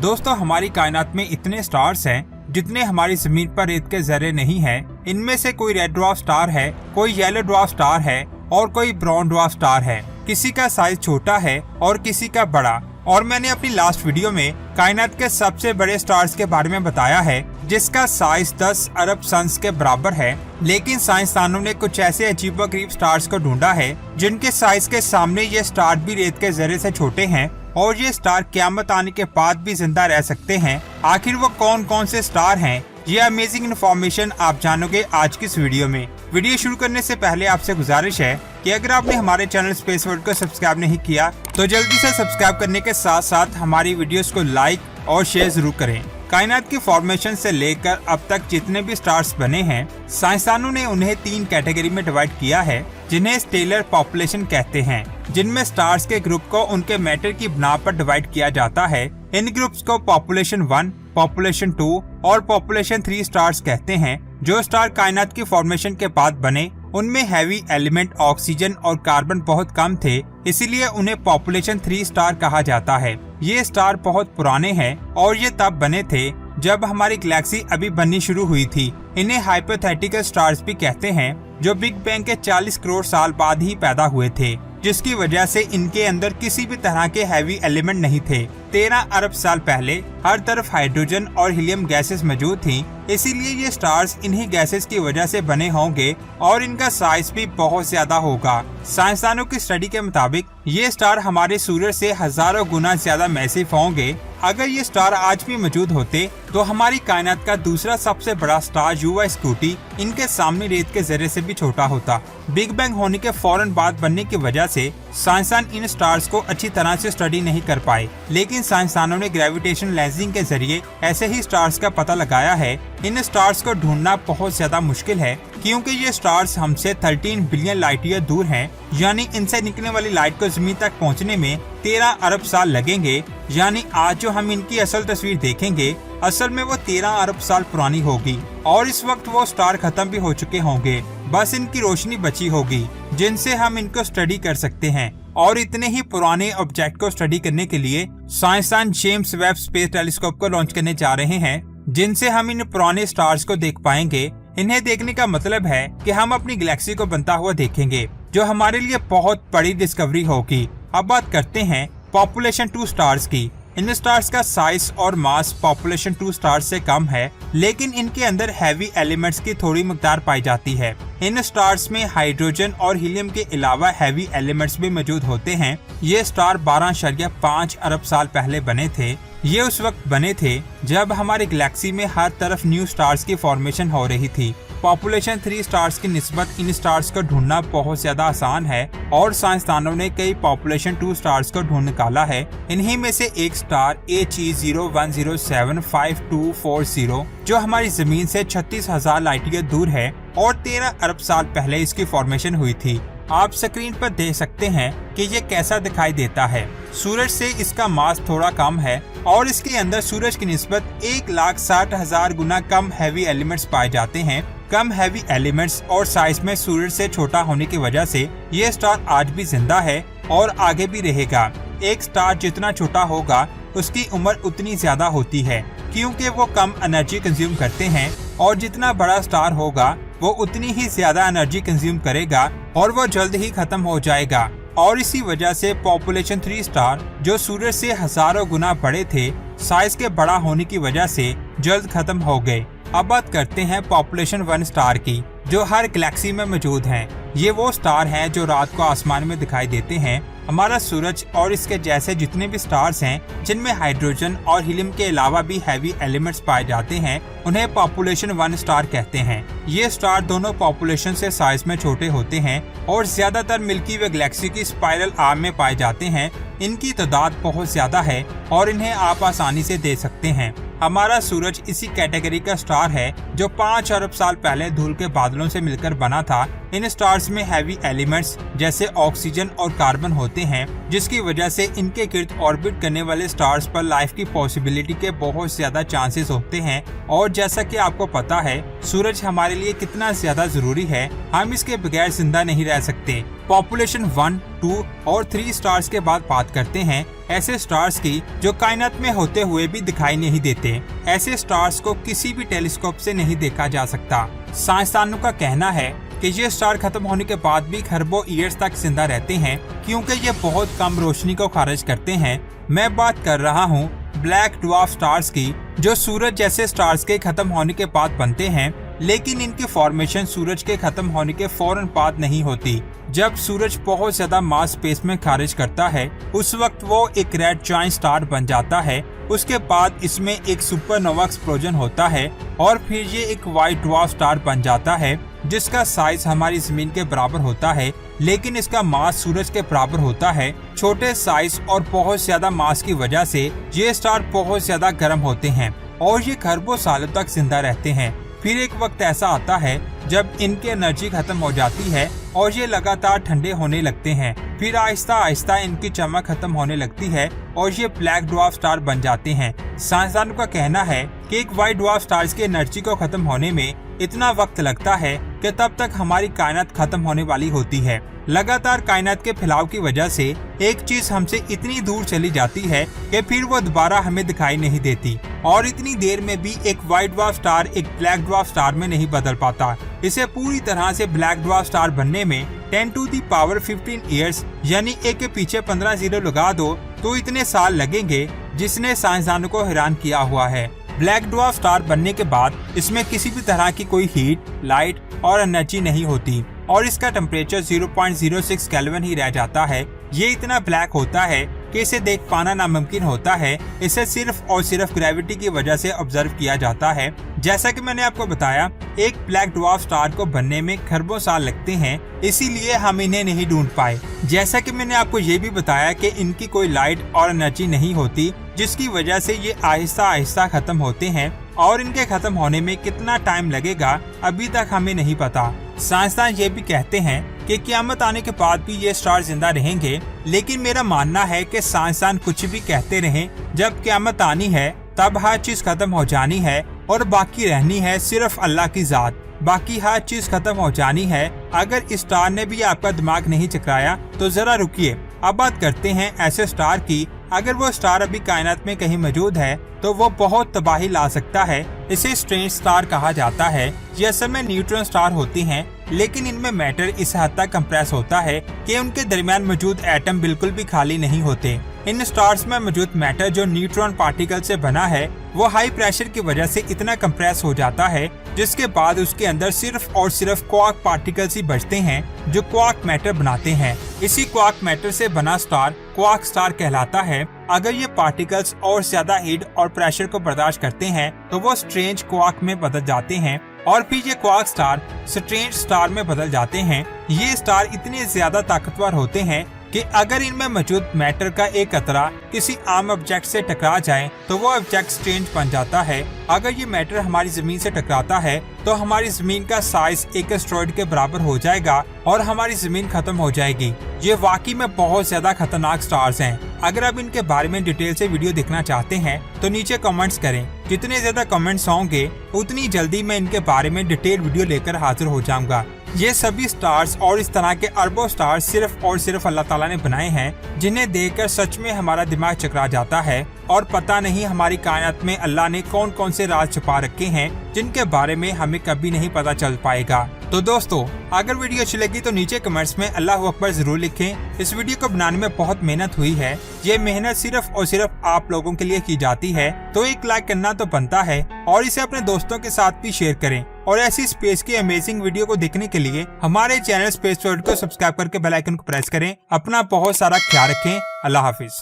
दोस्तों, हमारी कायनात में इतने स्टार्स हैं जितने हमारी जमीन पर रेत के जर्रे नहीं हैं। इनमें से कोई रेड ड्वार्फ स्टार है, कोई येलो ड्वार्फ स्टार है और कोई ब्राउन ड्वार्फ स्टार है। किसी का साइज छोटा है और किसी का बड़ा। और मैंने अपनी लास्ट वीडियो में कायनात के सबसे बड़े स्टार्स के बारे में बताया है जिसका साइज 10 अरब सन्स के बराबर है। लेकिन साइंसदानों ने कुछ ऐसे अजीबोगरीब स्टार्स को ढूंढा है जिनके साइज के सामने ये स्टार भी रेत के जर्रे से छोटे हैं और ये स्टार क़यामत आने के बाद भी जिंदा रह सकते हैं। आखिर वो कौन कौन से स्टार हैं, ये अमेजिंग इन्फॉर्मेशन आप जानोगे आज की इस वीडियो में। वीडियो शुरू करने से पहले आपसे गुजारिश है कि अगर आपने हमारे चैनल स्पेस वर्ल्ड को सब्सक्राइब नहीं किया तो जल्दी से सब्सक्राइब करने के साथ साथ हमारी वीडियोस को लाइक और शेयर जरूर करें। कायनात की फॉर्मेशन से लेकर अब तक जितने भी स्टार्स बने हैं, साइंसदानों ने उन्हें 3 कैटेगरी में डिवाइड किया है जिन्हें स्टेलर पॉपुलेशन कहते हैं, जिनमें स्टार्स के ग्रुप को उनके मैटर की बिना पर डिवाइड किया जाता है। इन ग्रुप्स को पॉपुलेशन 1, पॉपुलेशन 2 और पॉपुलेशन 3 स्टार्स कहते हैं। जो स्टार कायनात की फॉर्मेशन के बाद बने उनमें हैवी एलिमेंट ऑक्सीजन और कार्बन बहुत कम थे, इसीलिए उन्हें पॉपुलेशन 3 स्टार कहा जाता है। ये स्टार बहुत पुराने हैं और ये तब बने थे जब हमारी गैलेक्सी अभी बननी शुरू हुई थी। इन्हें हाइपोथेटिकल स्टार्स भी कहते हैं, जो बिग बैंग के 40 करोड़ साल बाद ही पैदा हुए थे, जिसकी वजह से इनके अंदर किसी भी तरह के हैवी एलिमेंट नहीं थे। 13 अरब साल पहले हर तरफ हाइड्रोजन और हीलियम गैसेस मौजूद थी, इसीलिए ये स्टार्स इन्हीं गैसेस की वजह से बने होंगे और इनका साइज भी बहुत ज्यादा होगा। साइंसदानों की स्टडी के मुताबिक ये स्टार हमारे सूरज से हजारों गुना ज्यादा मैसिव होंगे। अगर ये स्टार आज भी मौजूद होते तो हमारी कायनात का दूसरा सबसे बड़ा स्टार युवा स्कूटी इनके सामने रेत के जर्रे से भी छोटा होता। बिग बैंग होने के फौरन बाद बनने की वजह से साइंसदान इन स्टार्स को अच्छी तरह से स्टडी नहीं कर पाए, लेकिन साइंसदानों ने ग्रेविटेशन लेंसिंग के जरिए ऐसे ही स्टार्स का पता लगाया है। इन स्टार्स को ढूंढना बहुत ज्यादा मुश्किल है क्योंकि ये स्टार्स हमसे 13 बिलियन लाइट ईयर दूर हैं, यानी इनसे निकलने वाली लाइट को जमीन तक पहुंचने में 13 अरब साल लगेंगे। यानी आज जो हम इनकी असल तस्वीर देखेंगे, असल में वो 13 अरब साल पुरानी होगी और इस वक्त वो स्टार खत्म भी हो चुके होंगे। बस इनकी रोशनी बची होगी जिनसे हम इनको स्टडी कर सकते हैं। और इतने ही पुराने ऑब्जेक्ट को स्टडी करने के लिए साइंसदान जेम्स वेब स्पेस टेलीस्कोप को लॉन्च करने जा रहे हैं, जिनसे हम इन पुराने स्टार्स को देख पाएंगे। इन्हें देखने का मतलब है कि हम अपनी गैलेक्सी को बनता हुआ देखेंगे, जो हमारे लिए बहुत बड़ी डिस्कवरी होगी। अब बात करते हैं पॉपुलेशन 2 स्टार्स की। इन स्टार्स का साइज और मास पॉपुलेशन 2 स्टार्स से कम है, लेकिन इनके अंदर हैवी एलिमेंट्स की थोड़ी मिकदार पाई जाती है। इन स्टार्स में हाइड्रोजन और हीलियम के अलावा हैवी एलिमेंट्स भी मौजूद होते हैं। ये स्टार 12.5 अरब साल पहले बने थे। ये उस वक्त बने थे जब हमारी गैलेक्सी में हर तरफ न्यू स्टार्स की फॉर्मेशन हो रही थी। पॉपुलेशन 3 स्टार्स की निस्बत इन स्टार्स को ढूंढना बहुत ज्यादा आसान है और साइंसदानों ने कई पॉपुलेशन 2 स्टार्स को ढूंढ निकाला है। इन्हीं में से एक स्टार HE01075240 जो हमारी जमीन से 36,000 लाइट ईयर दूर है और 13 अरब साल पहले इसकी फॉर्मेशन हुई थी। आप स्क्रीन पर देख सकते हैं कि ये कैसा दिखाई देता है। सूरज से इसका मास थोड़ा कम है और इसके अंदर सूरज की निस्बत 1,60,000 गुना कम हैवी एलिमेंट्स पाए जाते हैं। कम हैवी एलिमेंट्स और साइज में सूरज से छोटा होने की वजह से ये स्टार आज भी जिंदा है और आगे भी रहेगा। एक स्टार जितना छोटा होगा उसकी उम्र उतनी ज्यादा होती है क्योंकि वो कम एनर्जी कंज्यूम करते हैं, और जितना बड़ा स्टार होगा वो उतनी ही ज्यादा एनर्जी कंज्यूम करेगा और वो जल्द ही खत्म हो जाएगा। और इसी वजह से पॉपुलेशन 3 स्टार जो सूरज से हजारों गुना बड़े थे, साइज के बड़ा होने की वजह से जल्द खत्म हो गए। अब बात करते हैं पॉपुलेशन 1 स्टार की, जो हर गैलेक्सी में मौजूद हैं। ये वो स्टार हैं जो रात को आसमान में दिखाई देते हैं। हमारा सूरज और इसके जैसे जितने भी स्टार्स हैं जिनमें हाइड्रोजन और हीलियम के अलावा भी हैवी एलिमेंट्स पाए जाते हैं, उन्हें पॉपुलेशन 1 स्टार कहते हैं। ये स्टार दोनों पॉपुलेशन से साइज में छोटे होते हैं और ज्यादातर मिल्की वे गैलेक्सी की स्पाइरल आर्म में पाए जाते हैं। इनकी तादाद बहुत ज्यादा है और इन्हें आप आसानी से देख सकते हैं। हमारा सूरज इसी कैटेगरी का स्टार है जो 5 अरब साल पहले धूल के बादलों से मिलकर बना था। इन स्टार्स में हैवी एलिमेंट्स जैसे ऑक्सीजन और कार्बन होते हैं, जिसकी वजह से इनके गिर्द ऑर्बिट करने वाले स्टार्स पर लाइफ की पॉसिबिलिटी के बहुत ज्यादा चांसेस होते हैं। और जैसा कि आपको पता है सूरज हमारे लिए कितना ज्यादा जरूरी है, हम इसके बगैर जिंदा नहीं रह सकते। पॉपुलेशन 1, 2 और 3 स्टार्स के बाद बात करते हैं ऐसे स्टार्स की जो कायनात में होते हुए भी दिखाई नहीं देते। ऐसे स्टार्स को किसी भी टेलीस्कोप से नहीं देखा जा सकता। साइंसदानों का कहना है कि ये स्टार खत्म होने के बाद भी खरबों ईयर्स तक जिंदा रहते हैं क्योंकि ये बहुत कम रोशनी को खारिज करते हैं। मैं बात कर रहा हूँ ब्लैक ड्वार्फ स्टार्स की, जो सूरज जैसे स्टार्स के खत्म होने के बाद बनते हैं, लेकिन इनकी फॉर्मेशन सूरज के खत्म होने के फौरन बाद नहीं होती। जब सूरज बहुत ज्यादा मास स्पेस में खारिज करता है उस वक्त वो एक रेड जायंट स्टार बन जाता है। उसके बाद इसमें एक सुपरनोवा एक्सप्लोजन होता है और फिर ये एक व्हाइट ड्वार्फ स्टार बन जाता है जिसका साइज हमारी जमीन के बराबर होता है, लेकिन इसका मास सूरज के बराबर होता है। छोटे साइज और बहुत ज्यादा मास की वजह से ये स्टार बहुत ज्यादा गर्म होते हैं और ये खरबों सालों तक जिंदा रहते हैं। फिर एक वक्त ऐसा आता है जब इनकी एनर्जी खत्म हो जाती है और ये लगातार ठंडे होने लगते हैं। फिर आहिस्ता आहिस्ता इनकी चमक खत्म होने लगती है और ये ब्लैक ड्वार्फ स्टार बन जाते हैं। साइंसदानों का कहना है कि एक व्हाइट ड्वार्फ स्टार्स की एनर्जी को खत्म होने में इतना वक्त लगता है कि तब तक हमारी कायनात खत्म होने वाली होती है। लगातार कायनात के फैलाव की वजह से एक चीज हमसे इतनी दूर चली जाती है कि फिर वो दोबारा हमें दिखाई नहीं देती और इतनी देर में भी एक व्हाइट ड्वार्फ स्टार एक ब्लैक ड्वार्फ स्टार में नहीं बदल पाता। इसे पूरी तरह से ब्लैक ड्वार्फ स्टार बनने में 10 to the power 15 ईयर्स यानी एक के पीछे 15 जीरो लगा दो तो इतने साल लगेंगे, जिसने साइंसदानों को हैरान किया हुआ है। ब्लैक ड्वार्फ स्टार बनने के बाद इसमें किसी भी तरह की कोई हीट, लाइट और एनर्जी नहीं होती और इसका टेम्परेचर 0.06 केल्विन ही रह जाता है। ये इतना ब्लैक होता है कि इसे देख पाना नामुमकिन होता है। इसे सिर्फ और सिर्फ ग्रेविटी की वजह से ऑब्जर्व किया जाता है। जैसा कि मैंने आपको बताया, एक ब्लैक ड्वार्फ स्टार को बनने में खरबों साल लगते हैं, इसीलिए हम इन्हें नहीं ढूंढ पाए। जैसा कि मैंने आपको ये भी बताया कि इनकी कोई लाइट और एनर्जी नहीं होती, जिसकी वजह से ये आहिस्ता आहिस्ता खत्म होते हैं और इनके खत्म होने में कितना टाइम लगेगा अभी तक हमें नहीं पता। साइंसदान ये भी कहते हैं कि क़यामत आने के बाद भी ये स्टार जिंदा रहेंगे, लेकिन मेरा मानना है कि साइंसदान कुछ भी कहते रहें, जब क़यामत आनी है तब हर चीज खत्म हो जानी है और बाकी रहनी है सिर्फ अल्लाह की जात। बाकी हर चीज खत्म हो जानी है। अगर इस स्टार ने भी आपका दिमाग नहीं चकराया तो जरा रुकिए। अब बात करते हैं ऐसे स्टार की, अगर वो स्टार अभी कायनात में कहीं मौजूद है तो वो बहुत तबाही ला सकता है। इसे स्ट्रेंज स्टार कहा जाता है। ये असल में न्यूट्रॉन स्टार होती हैं, लेकिन इनमें मैटर इस हद तक कंप्रेस होता है कि उनके दरमियान मौजूद एटम बिल्कुल भी खाली नहीं होते। इन स्टार्स में मौजूद मैटर जो न्यूट्रॉन पार्टिकल से बना है वो हाई प्रेशर की वजह से इतना कंप्रेस हो जाता है, जिसके बाद उसके अंदर सिर्फ और सिर्फ क्वार्क पार्टिकल्स ही बचते हैं जो क्वार्क मैटर बनाते हैं। इसी क्वार्क मैटर से बना स्टार क्वार्क स्टार कहलाता है। अगर ये पार्टिकल्स और ज्यादा हीट और प्रेशर को बर्दाश्त करते हैं तो वो स्ट्रेंज क्वार्क में बदल जाते हैं और फिर ये क्वार्क स्टार स्ट्रेंज स्टार में बदल जाते हैं। ये स्टार इतने ज्यादा ताकतवर होते हैं कि अगर इनमें मौजूद मैटर का एक कतरा किसी आम ऑब्जेक्ट से टकरा जाए तो वो ऑब्जेक्ट स्ट्रेंज बन जाता है। अगर ये मैटर हमारी जमीन से टकराता है तो हमारी जमीन का साइज एक एस्टेरॉयड के बराबर हो जाएगा और हमारी जमीन खत्म हो जाएगी। ये वाकई में बहुत ज्यादा खतरनाक स्टार्स हैं। अगर आप इनके बारे में डिटेल से वीडियो देखना चाहते हैं तो नीचे कमेंट्स करें। जितने ज्यादा कमेंट्स होंगे उतनी जल्दी मैं इनके बारे में डिटेल वीडियो लेकर हाजिर हो जाऊंगा। ये सभी स्टार्स और इस तरह के अरबों स्टार्स सिर्फ और सिर्फ अल्लाह ताला ने बनाए हैं, जिन्हें देखकर सच में हमारा दिमाग चकरा जाता है और पता नहीं हमारी कायनात में अल्लाह ने कौन कौन से राज छुपा रखे हैं जिनके बारे में हमें कभी नहीं पता चल पाएगा। तो दोस्तों, अगर वीडियो अच्छी लगी तो नीचे कमेंट्स में अल्लाह अकबर जरूर लिखें। इस वीडियो को बनाने में बहुत मेहनत हुई है। ये मेहनत सिर्फ और सिर्फ आप लोगों के लिए की जाती है, तो एक लाइक करना तो बनता है और इसे अपने दोस्तों के साथ भी शेयर करें। और ऐसी स्पेस की अमेजिंग वीडियो को देखने के लिए हमारे चैनल स्पेस वर्ल्ड को सब्सक्राइब करके बेल आइकन को प्रेस करें। अपना बहुत सारा ख्याल रखें। अल्लाह हाफिज।